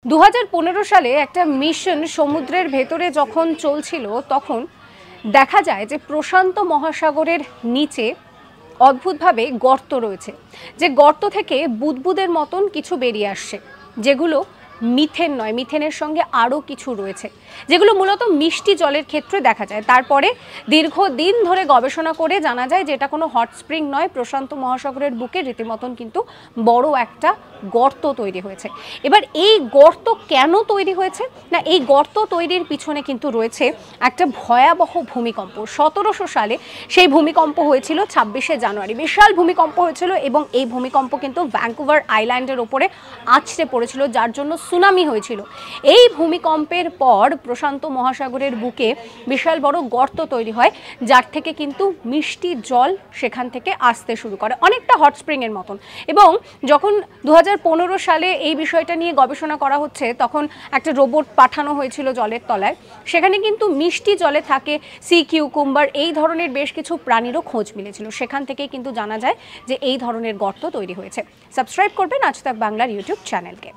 2015 সালে একটা মিশন সমুদ্রের ভেতরে যখন চলছিল তখন দেখা যায় যে প্রশান্ত মহাসাগরের নিচে অদ্ভুতভাবে গর্ত রয়েছে, যে গর্ত থেকে বুদবুদের মতন কিছু বেরিয়ে আসছে, যেগুলো মিথেন নয়, মিথেনের সঙ্গে আরও কিছু রয়েছে, যেগুলো মূলত মিষ্টি জলের ক্ষেত্রে দেখা যায়। তারপরে দীর্ঘদিন ধরে গবেষণা করে জানা যায় যে এটা কোনো হট স্প্রিং নয়, প্রশান্ত মহাসাগরের বুকে রীতিমতন কিন্তু বড় একটা গর্ত তৈরি হয়েছে। এবার এই গর্ত কেন তৈরি হয়েছে না, এই গর্ত তৈরির পিছনে কিন্তু রয়েছে একটা ভয়াবহ ভূমিকম্প। 1700 সালে সেই ভূমিকম্প হয়েছিল 26শে জানুয়ারি, বিশাল ভূমিকম্প হয়েছিল এবং এই ভূমিকম্প কিন্তু ভ্যাঙ্কুভার আইল্যান্ডের ওপরে আছড়ে পড়েছিল, যার জন্য সুনামি হয়েছিল। এই ভূমিকম্পের পর প্রশান্ত মহাসাগরের বুকে বিশাল বড় গর্ত তৈরি হয়, যার থেকে কিন্তু মিষ্টি জল সেখান থেকে আসতে শুরু করে, অনেকটা হট স্প্রিংয়ের মতন। এবং যখন 2015 সালে এই বিষয়টা নিয়ে গবেষণা করা হচ্ছে, তখন একটা রোবট পাঠানো হয়েছিল জলের তলায়। সেখানে কিন্তু মিষ্টি জলে থাকে সি কিউকুম্বার, এই ধরনের বেশ কিছু প্রাণীরও খোঁজ মিলেছিল। সেখান থেকেই কিন্তু জানা যায় যে এই ধরনের গর্ত তৈরি হয়েছে। সাবস্ক্রাইব করবেন আজ তাক বাংলার ইউটিউব চ্যানেলকে।